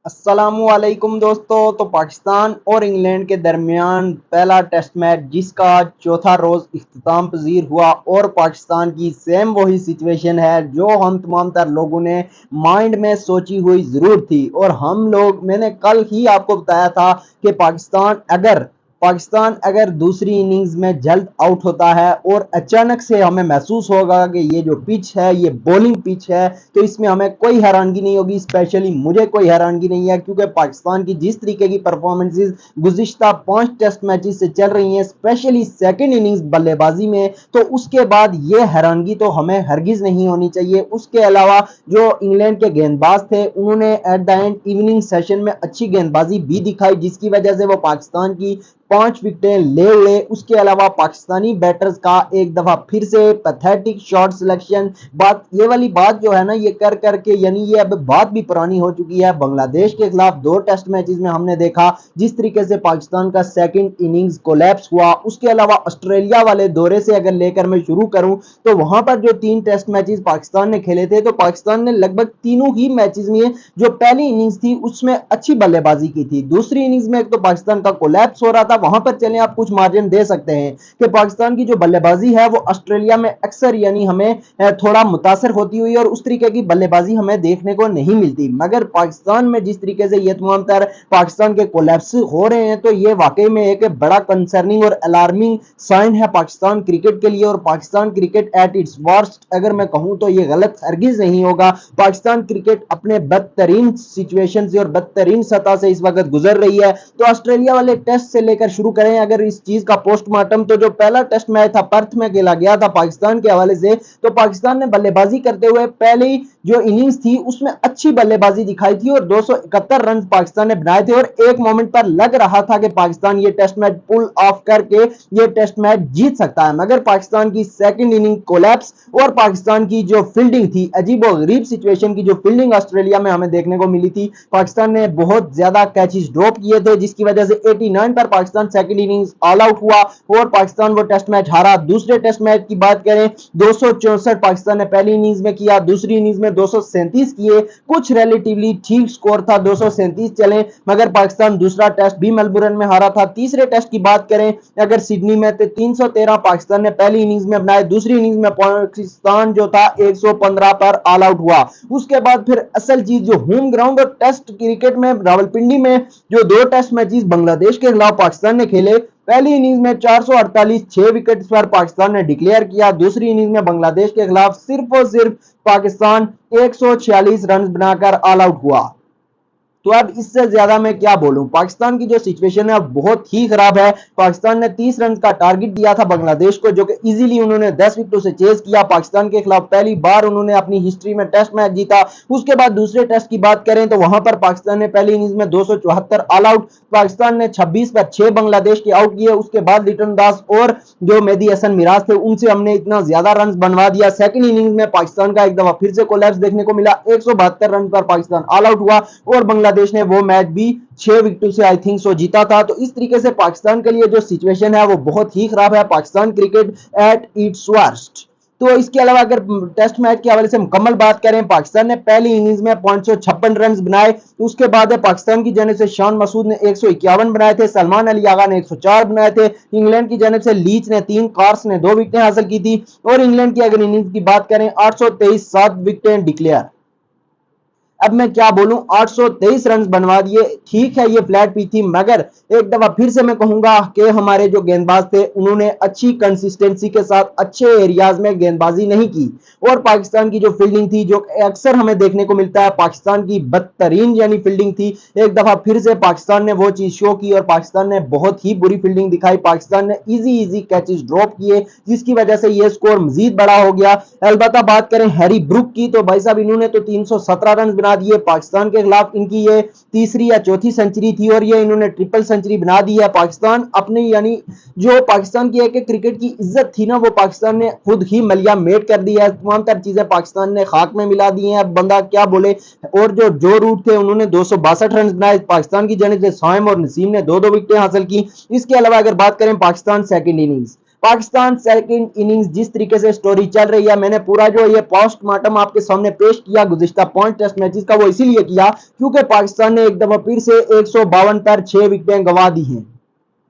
अस्सलाम वालेकुम दोस्तों। तो पाकिस्तान और इंग्लैंड के दरमियान पहला टेस्ट मैच जिसका चौथा रोज इख्तिताम पजीर हुआ और पाकिस्तान की सेम वही सिचुएशन है जो हम तमाम तर लोगों ने माइंड में सोची हुई जरूर थी। और मैंने कल ही आपको बताया था कि पाकिस्तान अगर दूसरी इनिंग्स में जल्द आउट होता है और अचानक से हमें महसूस होगा कि ये जो पिच है ये बॉलिंग पिच है, तो इसमें हमें कोई हैरानगी नहीं होगी। स्पेशली मुझे कोई हैरानगी नहीं है क्योंकि पाकिस्तान की जिस तरीके की परफॉर्मेंसेस गुज़िश्ता 5 टेस्ट मैचेस से चल रही हैं, स्पेशली सेकंड इनिंग्स बल्लेबाजी में, तो उसके बाद ये हैरानगी तो हमें हरगिज नहीं होनी चाहिए। उसके अलावा जो इंग्लैंड के गेंदबाज थे उन्होंने eight the and evening session में अच्छी गेंदबाजी भी दिखाई, जिसकी वजह से वो पाकिस्तान की 5 विकेटें ले उड़े। उसके अलावा पाकिस्तानी बैटर्स का एक दफा फिर से पैथेटिक शॉट सिलेक्शन, ये वाली बात जो है ना, ये कर करके यानी ये अब बात भी पुरानी हो चुकी है। बांग्लादेश के खिलाफ 2 टेस्ट मैचेस में हमने देखा जिस तरीके से पाकिस्तान का सेकंड इनिंग्स कोलैप्स हुआ। उसके अलावा ऑस्ट्रेलिया वाले दौरे से अगर लेकर मैं शुरू करूं तो वहां पर जो 3 टेस्ट मैचेस पाकिस्तान ने खेले थे, तो पाकिस्तान ने लगभग तीनों ही मैचेस में जो पहली इनिंग्स थी उसमें अच्छी बल्लेबाजी की थी। दूसरी इनिंग्स में एक तो पाकिस्तान का कोलैप्स हो रहा था, वहां पर चलें आप कुछ मार्जिन दे सकते हैं कि पाकिस्तान की जो बल्लेबाजी है वो ऑस्ट्रेलिया में अक्सर यानी हमें थोड़ा मुतासर होती हुई और उस तरीके की बल्लेबाजी हमें देखने को नहीं मिलती। मगर पाकिस्तान में जिस तरीके से ये तमाम तर पाकिस्तान के कोलैप्स हो रहे हैं, तो ये वाकई में एक बड़ा कंसर्निंग और अलार्मिंग साइन है पाकिस्तान क्रिकेट के लिए। और Pakistan cricket at its worst अगर मैं कहूं तो ये गलत हरगिज नहीं होगा। पाकिस्तान क्रिकेट अपने बदतरीन सिचुएशन से और बदतरीन सतह से इस वक्त गुजर रही है। तो ऑस्ट्रेलिया वाले टेस्ट से लेकर शुरू करें अगर इस चीज का पोस्टमार्टम, तो जो पहला टेस्ट मैच था पर्थ में खेला गया था पाकिस्तान के हवाले से, तो पाकिस्तान ने बल्लेबाजी करते हुए पहली जो इनिंग्स थी उसमें अच्छी बल्लेबाजी दिखाई थी और 271 रन पाकिस्तान ने बनाए थे। और एक मोमेंट पर लग रहा था कि पाकिस्तान ये टेस्ट मैच पुल ऑफ करके ये टेस्ट मैच जीत सकता है। मगर पाकिस्तान की सेकंड इनिंग कोलैप्स और पाकिस्तान की जो फील्डिंग थी, अजीब और गरीब सिचुएशन की जो फील्डिंग ऑस्ट्रेलिया में हमें देखने को मिली थी। पाकिस्तान ने बहुत ज्यादा कैचेस ड्रॉप किए थे जिसकी वजह से 89 पर Pakistan second innings all out हुआ और पाकिस्तान वो टेस्ट मैच हारा। दूसरे टेस्ट मैच की बात करें, 264 पाकिस्तान ने पहली इनिंग्स में किया, दूसरी इनिंग्स में 237 किए, कुछ रिलेटिवली ठीक स्कोर था, 237 चले। मगर पाकिस्तान दूसरा टेस्ट भी मेलबुर्न में हारा था। तीसरे टेस्ट की बात करें अगर सिडनी में, तो 313 पाकिस्तान ने पहली इनिंग्स में बनाए, दूसरी इनिंग्स में पाकिस्तान जो था 115 पर ऑल आउट हुआ। उसके बाद फिर असल चीज जो होम ग्राउंड और टेस्ट क्रिकेट में रावलपिंडी में जो 2 टेस्ट मैचेस बांग्लादेश के खिलाफ पाकिस्तान ने खेले, पहली इनिंग्स में 448 6 विकेट पर पाकिस्तान ने डिक्लेयर किया। दूसरी इनिंग्स में बांग्लादेश के खिलाफ सिर्फ और सिर्फ पाकिस्तान 146 रन बनाकर ऑल आउट हुआ। तो अब इससे ज्यादा मैं क्या बोलूं, पाकिस्तान की जो सिचुएशन है बहुत ही खराब है। पाकिस्तान ने 30 रन का टारगेट दिया था बांग्लादेश को, जो कि इजीली उन्होंने 10 विकेटों से चेज किया। पाकिस्तान के खिलाफ पहली बार उन्होंने अपनी हिस्ट्री में टेस्ट मैच जीता। उसके बाद दूसरे टेस्ट की बात करें तो वहां पर पाकिस्तान ने पहली इनिंग्स में 274 ऑल आउट, पाकिस्तान ने 26 पर 6 बांग्लादेश के आउट किए। उसके बाद लिटन दास और जो मेहदी हसन मिराज थे उनसे हमने इतना ज्यादा रन बनवा दिया। सेकंड इनिंग्स में पाकिस्तान का एक दफा फिर से कोलैप्स देखने को मिला, 172 रन पर पाकिस्तान ऑल आउट हुआ और बांग्लादेश ने वो मैच भी 6 विकेटों से आई थिंक सो जीता था। तो इस तरीके से पाकिस्तान के लिए जो सिचुएशन है वो बहुत ही खराब है। Pakistan cricket at its worst. तो इसके अलावा अगर टेस्ट मैच के हवाले से मुकम्मल बात करें, पाकिस्तान ने पहली इनिंग्स में 556 रन बनाए। उसके बाद पाकिस्तान की जानिब से शान मसूद ने 151 बनाए थे, सलमान अली आगा ने 104 बनाए थे। इंग्लैंड की जानिब से लीच ने 3, कार्स ने 2 विकेटें हासिल की थी। और इंग्लैंड की अगर इनिंग्स की बात करें 823 7 विकेटें डिक्लेयर। अब मैं क्या बोलूं, 823 रन बनवा दिए। ठीक है ये फ्लैट पिच थी, मगर एक दफा फिर से मैं कहूंगा कि हमारे जो गेंदबाज थे उन्होंने अच्छी कंसिस्टेंसी के साथ अच्छे एरियाज में गेंदबाजी नहीं की। और पाकिस्तान की जो फील्डिंग थी, जो अक्सर हमें देखने को मिलता है, पाकिस्तान की बदतरीन यानी फील्डिंग थी। एक दफा फिर से पाकिस्तान ने वो चीज शो की और पाकिस्तान ने बहुत ही बुरी फील्डिंग दिखाई। पाकिस्तान ने इजी कैचेस ड्रॉप किए जिसकी वजह से ये स्कोर मजीद बड़ा हो गया। अलबत्ता बात करें हैरी ब्रुक की, तो भाई साहब इन्होंने तो 317 रन बना दिए। पाकिस्तान के खिलाफ इनकी ये तीसरी या चौथी सेंचुरी थी और ये इन्होंने ट्रिपल सेंचुरी बना दी है। पाकिस्तान अपने यानी जो पाकिस्तान की एक क्रिकेट की इज्जत थी ना, वो पाकिस्तान ने खुद ही मलिया मेट कर दी है। तमाम तर चीजें पाकिस्तान ने खाक में मिला दी हैं, अब बंदा क्या बोले। और जो रूट थे उन्होंने 262 रन बनाए। पाकिस्तान की जानिब से साइम और नसीम ने 2-2 विकेटें हासिल की। इसके अलावा अगर बात करें Pakistan second innings, Pakistan second innings जिस तरीके से स्टोरी चल रही है, मैंने पूरा जो ये पोस्टमार्टम आपके सामने पेश किया गुज़िश्ता 5 टेस्ट मैचेस का, वो इसीलिए किया क्योंकि पाकिस्तान ने एक दफा फिर से 152 पर 6 विकेटें गंवा दी हैं।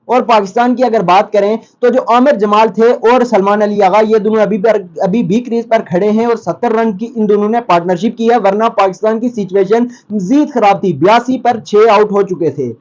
और पाकिस्तान की अगर बात करें तो जो आमिर जमाल थे और सलमान अली आगा, ये दोनों अभी भी क्रीज पर खड़े हैं और 70 रन की इन दोनों ने पार्टनरशिप की है, वरना पाकिस्तान की सिचुएशन मजीद खराब थी। 82 पर 6 आउट हो चुके थे।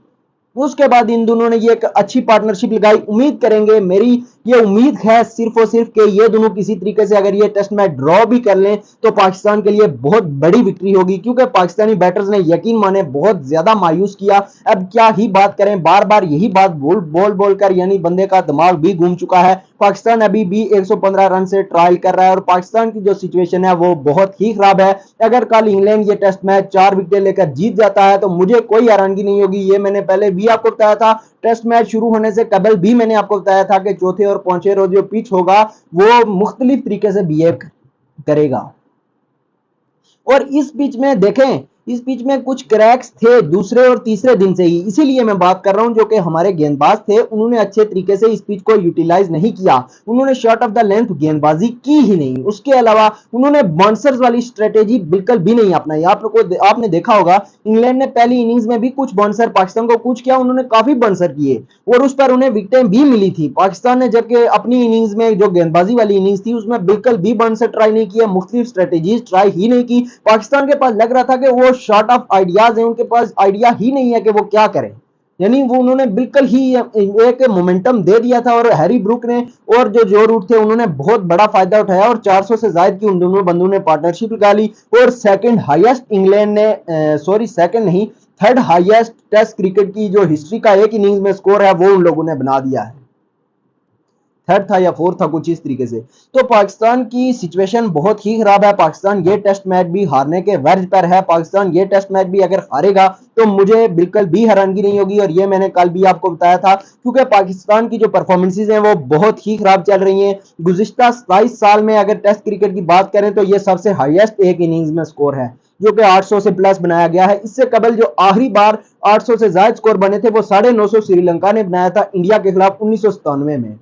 उसके बाद इन दोनों ने ये एक अच्छी पार्टनरशिप लगाई। उम्मीद करेंगे, मेरी ये उम्मीद है सिर्फ और सिर्फ कि ये दोनों किसी तरीके से अगर ये टेस्ट मैच ड्रॉ भी कर लें तो पाकिस्तान के लिए बहुत बड़ी विक्ट्री होगी, क्योंकि पाकिस्तानी बैटर्स ने यकीन माने बहुत ज्यादा मायूस किया। अब क्या ही बात करें, बार बार यही बात बोल बोल कर यानी बंदे का दिमाग भी घूम चुका है। पाकिस्तान अभी भी 115 रन से ट्रायल कर रहा है और पाकिस्तान की जो सिचुएशन है वो बहुत ही खराब है। अगर कल इंग्लैंड ये टेस्ट मैच 4 विकेट लेकर जीत जाता है तो मुझे कोई हैरानगी नहीं होगी। ये मैंने पहले भी आपको बताया था, टेस्ट मैच शुरू होने से कबल भी मैंने आपको बताया था कि चौथे और पांचवें रोज जो पिच होगा वो मुख्तलिफ तरीके से बिहेव करेगा। और इस पिच में देखें, इस पिच में कुछ क्रैक्स थे दूसरे और तीसरे दिन से ही, इसीलिए मैं बात कर रहा हूं। जो कि हमारे गेंदबाज थे उन्होंने अच्छे तरीके से इस पिच को यूटिलाइज नहीं किया, उन्होंने शॉर्ट ऑफ द लेंथ गेंदबाजी की ही नहीं। उसके अलावा उन्होंने बाउंसर्स वाली स्ट्रेटेजी बिल्कुल भी नहीं अपनाई। आपने देखा होगा इंग्लैंड ने पहली इनिंग्स में भी कुछ बाउंसर पाकिस्तान को कुछ किया, उन्होंने काफी बाउंसर किए और उस पर उन्हें विकेटें भी मिली थी। पाकिस्तान ने जबकि अपनी इनिंग्स में जो गेंदबाजी वाली इनिंग्स थी उसमें बिल्कुल भी बाउंसर ट्राई नहीं किया, मुख्तलिफ स्ट्रेटेजीज ट्राई ही नहीं की। पाकिस्तान के पास लग रहा था कि वो शॉर्ट ऑफ आइडियाज है, उनके पास आइडिया ही नहीं है कि वो क्या करें, यानी वो उन्होंने बिल्कुल ही एक मोमेंटम दे दिया था। और हैरी ब्रूक ने और जो रूट थे उन्होंने बहुत बड़ा फायदा उठाया और 400 से ज्यादा की उन दोनों बंदों ने पार्टनरशिप लगा ली और सेकंड हाईएस्ट इंग्लैंड ने सेकंड नहीं थर्ड हाईएस्ट टेस्ट क्रिकेट की जो हिस्ट्री का एक इनिंग्स में स्कोर है वो उन लोगों ने बना दिया है। थर्ड था या फोर्थ था कुछ इस तरीके से। तो पाकिस्तान की सिचुएशन बहुत ही खराब है। पाकिस्तान ये टेस्ट मैच भी हारने के वर्ज पर है। पाकिस्तान ये टेस्ट मैच भी अगर हारेगा तो मुझे बिल्कुल भी हैरानगी नहीं होगी और ये मैंने कल भी आपको बताया था, क्योंकि पाकिस्तान की जो परफॉर्मेंसेज हैं वो बहुत ही खराब चल रही हैं। गुज़िश्ता 27 साल में अगर टेस्ट क्रिकेट की बात करें तो ये सबसे हाईएस्ट एक इनिंग्स में स्कोर है जो कि 800 से प्लस बनाया गया है। इससे कबल जो आखिरी बार 800 से ज्यादा स्कोर बने थे वो 950 श्रीलंका ने बनाया था इंडिया के खिलाफ 1997 में।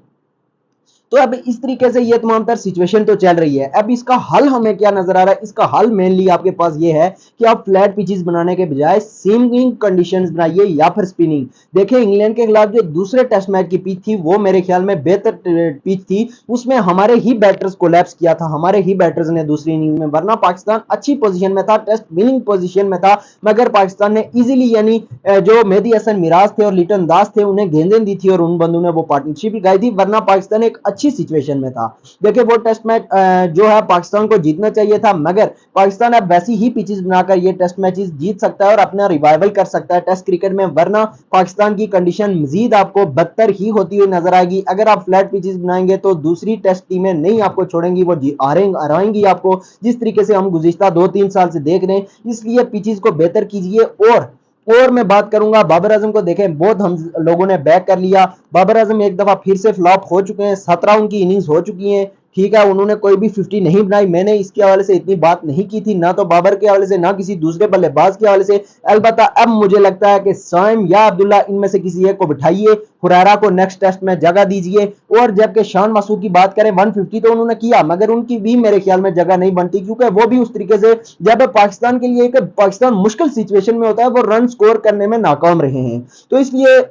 तो अब इस तरीके से ये तमाम तर सिचुएशन तो चल रही है। अब इसका हल हमें क्या नजर आ रहा है? इसका हल मेनली आपके पास ये है कि आप फ्लैट पिचेस बनाने के बजाय सीमिंग कंडीशंस बनाइए या फिर स्पिनिंग। देखिए इंग्लैंड के खिलाफ जो दूसरे टेस्ट मैच की पिच थी वो मेरे ख्याल में बेहतर पिच थी, उसमें हमारे ही बैटर्स कोलैप्स किया था, हमारे ही बैटर्स ने दूसरी इनिंग में, वरना पाकिस्तान अच्छी पोजीशन में था, टेस्ट विनिंग पोजीशन में था, मगर पाकिस्तान ने इजीली यानी जो मेहदी हसन मिराज थे और लिटन दास थे उन्हें गेंदें दी थी और उन बंदों ने वो पार्टनरशिप लगाई थी, वरना पाकिस्तान एक अच्छी सिचुएशन में था। देखिए वो टेस्ट मैच जो है पाकिस्तान को जीतना चाहिए था, मगर पाकिस्तान अब वैसी ही पिचेस बनाकर ये टेस्ट मैचेस जीत सकता है और अपना रिवाइवल कर सकता है टेस्ट क्रिकेट में, वरना पाकिस्तान की कंडीशन मजीद आपको बदतर ही होती हुई नजर आएगी। अगर आप फ्लैट पिचेस बनाएंगे तो दूसरी टेस्ट टीमें नहीं आपको छोड़ेंगी, वो हराएंगी आपको, जिस तरीके से हम गुज़िश्ता 2-3 साल से देख रहे हैं। इसलिए पिचेस को बेहतर कीजिए। और मैं बात करूंगा बाबर आजम को। देखें बहुत हम लोगों ने बैक कर लिया, बाबर आजम एक दफा फिर से फ्लॉप हो चुके हैं, 17 उनकी इनिंग्स हो चुकी हैं, ठीक है, उन्होंने कोई भी 50 नहीं बनाई। मैंने इसके हवाले से इतनी बात नहीं की थी, ना तो बाबर के हवाले से ना किसी दूसरे बल्लेबाज के हवाले से। अलबत्ता अब मुझे लगता है कि साइम या अब्दुल्ला इनमें से किसी एक को बिठाइए, हुरैरा को नेक्स्ट टेस्ट में जगह दीजिए। और जबकि शान मासूद की बात करें 150 तो उन्होंने किया, मगर उनकी भी मेरे ख्याल में जगह नहीं बनती, क्योंकि वो भी उस तरीके से जब पाकिस्तान के लिए पाकिस्तान मुश्किल सिचुएशन में होता है वो रन स्कोर करने में नाकाम रहे हैं। तो इसलिए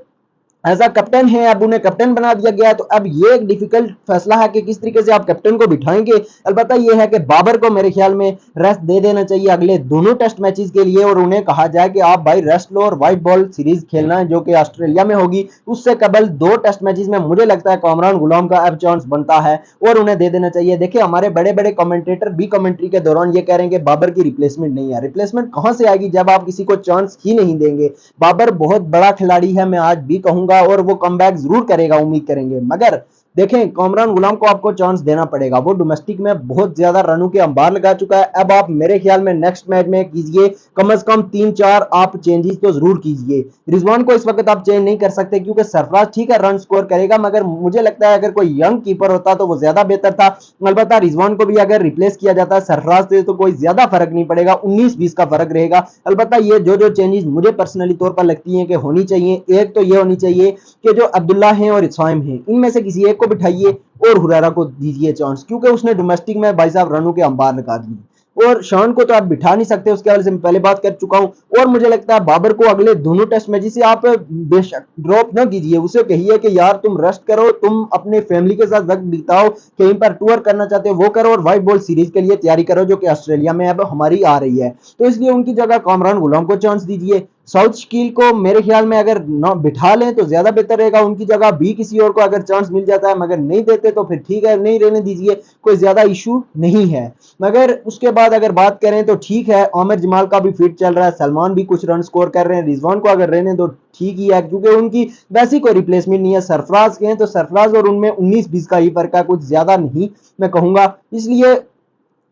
एज कैप्टन है, अब उन्हें कैप्टन बना दिया गया है। तो अब ये एक डिफिकल्ट फैसला है कि किस तरीके से आप कैप्टन को बिठाएंगे। अलबत्ता ये है कि बाबर को मेरे ख्याल में रेस्ट दे देना चाहिए अगले दोनों टेस्ट मैचेस के लिए, और उन्हें कहा जाए कि आप भाई रेस्ट लो और व्हाइट बॉल सीरीज खेलना है जो कि ऑस्ट्रेलिया में होगी। उससे कबल 2 टेस्ट मैचेस में मुझे लगता है कामरान गुलाम का अब चांस बनता है और उन्हें दे देना चाहिए। देखिए हमारे बड़े बड़े कमेंटेटर भी कमेंट्री के दौरान ये कह रहे हैं कि बाबर की रिप्लेसमेंट नहीं है। रिप्लेसमेंट कहां से आएगी जब आप किसी को चांस ही नहीं देंगे? बाबर बहुत बड़ा खिलाड़ी है, मैं आज भी कहूंगा, और वो कमबैक जरूर करेगा, उम्मीद करेंगे, मगर देखें कामरान गुलाम को आपको चांस देना पड़ेगा। वो डोमेस्टिक में बहुत ज्यादा रनों के अंबार लगा चुका है। अब आप मेरे ख्याल में नेक्स्ट मैच में कीजिए कम से कम 3-4 आप चेंजेस तो जरूर कीजिए। रिजवान को इस वक्त आप चेंज नहीं कर सकते क्योंकि सरफराज ठीक है रन स्कोर करेगा, मगर मुझे लगता है अगर कोई यंग कीपर होता तो वो ज्यादा बेहतर था। अलबत्ता रिजवान को भी अगर रिप्लेस किया जाता है सरफराज से तो कोई ज्यादा फर्क नहीं पड़ेगा, 19-20 का फर्क रहेगा। अलबत्ता ये जो चेंजेस मुझे पर्सनली तौर पर लगती है कि होनी चाहिए, एक तो ये होनी चाहिए कि जो अब्दुल्ला हैं और साइम हैं इनमें से किसी एक को बिठाइए और हुरैरा को दीजिए चांस, क्योंकि उसने डोमेस्टिक में भाई साहब रनों के अंबार लगा दिए और शान को तो आप बिठा नहीं सकते, उसके हवाले से मैं पहले बात कर चुका हूं। और मुझे लगता है बाबर को अगले दोनों टेस्ट में जिसे आप बेशक ड्रॉप ना कीजिए, उसे कहिए कि यार तुम रेस्ट करो, तुम अपने फैमिली के साथ वक्त बिताओ, कहीं पर टूर करना चाहते हो वो करो और व्हाइट बॉल सीरीज के लिए तैयारी करो जो कि ऑस्ट्रेलिया में अब हमारी आ रही है। तो इसलिए उनकी जगह कामरान गुलाम को चांस दीजिए। साउथ शकील को मेरे ख्याल में अगर ना बिठा लें तो ज्यादा बेहतर रहेगा, उनकी जगह भी किसी और को अगर चांस मिल जाता है, मगर नहीं देते तो फिर ठीक है, नहीं रहने दीजिए, कोई ज्यादा इशू नहीं है। मगर उसके बाद अगर बात करें तो ठीक है, आमिर जमाल का भी फिट चल रहा है, सलमान भी कुछ रन स्कोर कर रहे हैं, रिजवान को अगर रहने दो ठीक ही है, क्योंकि उनकी वैसी कोई रिप्लेसमेंट नहीं है। सरफराज के हैं तो सरफराज और उनमें 19-20 का ही फर्क है, कुछ ज्यादा नहीं मैं कहूंगा। इसलिए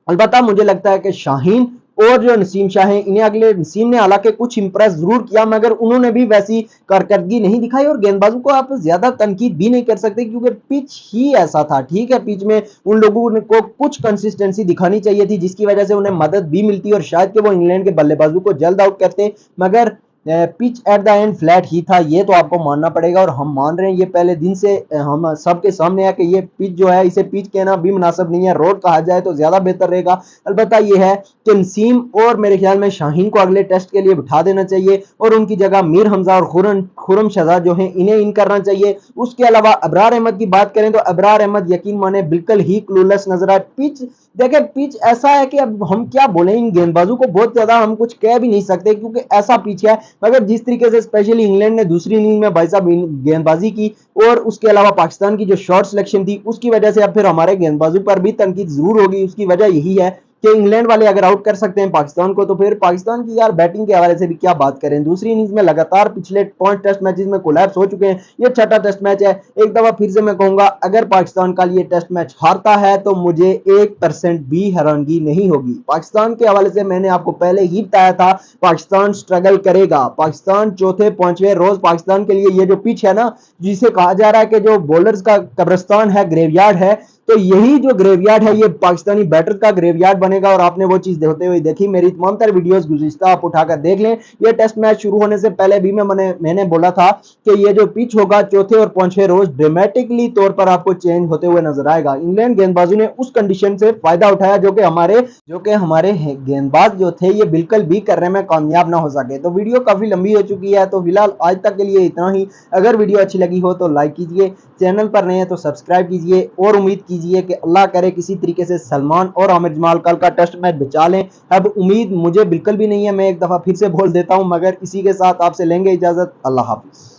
अलबत्ता मुझे लगता है कि शाहीन और जो नसीम शाह हैं, इन्हें अगले नसीम ने हालांकि कुछ इंप्रेस जरूर किया, मगर उन्होंने भी वैसी कारकर्दगी नहीं दिखाई और गेंदबाजों को आप ज्यादा तनकीद भी नहीं कर सकते क्योंकि पिच ही ऐसा था। ठीक है, पिच में उन लोगों को कुछ कंसिस्टेंसी दिखानी चाहिए थी जिसकी वजह से उन्हें मदद भी मिलती और शायद कि वो इंग्लैंड के बल्लेबाजों को जल्द आउट करते, मगर pitch at the end flat ही था, ये तो आपको मानना पड़ेगा और हम मान रहे हैं, ये पहले दिन से हम सबके सामने है कि ये पिच जो है इसे पिच कहना भी मुनासिब नहीं है, रोड कहा जाए तो ज्यादा बेहतर रहेगा। अलबत्ता ये है कि नसीम और मेरे ख्याल में शाहीन को अगले टेस्ट के लिए बिठा देना चाहिए और उनकी जगह मीर हमजा और खुरम शहजाद जो है इन्हें इन करना चाहिए। उसके अलावा अबरार अहमद की बात करें तो अबरार अहमद यकीन माने बिल्कुल ही क्लूलेस नजर आए। पिच देखें, पिच ऐसा है कि अब हम क्या बोले, इन गेंदबाजों को बहुत ज्यादा हम कुछ कह भी नहीं सकते क्योंकि ऐसा पिच है, मगर जिस तरीके से स्पेशली इंग्लैंड ने दूसरी इनिंग में भाई साहब गेंदबाजी की और उसके अलावा पाकिस्तान की जो शॉट सिलेक्शन थी उसकी वजह से अब फिर हमारे गेंदबाजों पर भी तनकीद जरूर होगी। उसकी वजह यही है कि इंग्लैंड वाले अगर आउट कर सकते हैं पाकिस्तान को तो फिर पाकिस्तान की यार बैटिंग के हवाले से भी क्या बात करें। दूसरी इनिंग्स में लगातार पिछले 5 टेस्ट मैचेस में कोलैप्स हो चुके हैं, ये छठा टेस्ट मैच है। एक दफा फिर से मैं कहूंगा, अगर पाकिस्तान का ये टेस्ट मैच हारता है तो मुझे 1% भी हैरानगी नहीं होगी। पाकिस्तान के हवाले से मैंने आपको पहले ही बताया था, पाकिस्तान स्ट्रगल करेगा। पाकिस्तान चौथे पांचवें रोज पाकिस्तान के लिए ये जो पिच है ना, जिसे कहा जा रहा है कि जो बॉलर्स का कब्रिस्तान है, ग्रेवयार्ड है, तो यही जो ग्रेवयार्ड है ये पाकिस्तानी बैटर का ग्रेवयार्ड बनेगा और आपने वो चीज होते हुए देखी। मेरी तमाम तर वीडियोस गुज़िश्ता आप उठाकर देख लें। ये टेस्ट मैच शुरू होने से पहले भी मैंने बोला था कि ये जो पिच होगा चौथे और पांचवें रोज ड्रामेटिकली तौर पर आपको चेंज होते हुए नजर आएगा। इंग्लैंड गेंदबाजों ने उस कंडीशन से फायदा उठाया जो कि हमारे गेंदबाज जो थे ये बिल्कुल भी करने में कामयाब ना हो सके। तो वीडियो काफी लंबी हो चुकी है, तो फिलहाल आज तक के लिए इतना ही। अगर वीडियो अच्छी लगी हो तो लाइक कीजिए, चैनल पर नए हैं तो सब्सक्राइब कीजिए और उम्मीद कीजिए कि अल्लाह करे किसी तरीके से सलमान और आमिर जमाल कल का टेस्ट मैच बचा लें। अब उम्मीद मुझे बिल्कुल भी नहीं है, मैं एक दफा फिर से बोल देता हूं, मगर इसी के साथ आपसे लेंगे इजाजत। अल्लाह हाफिज।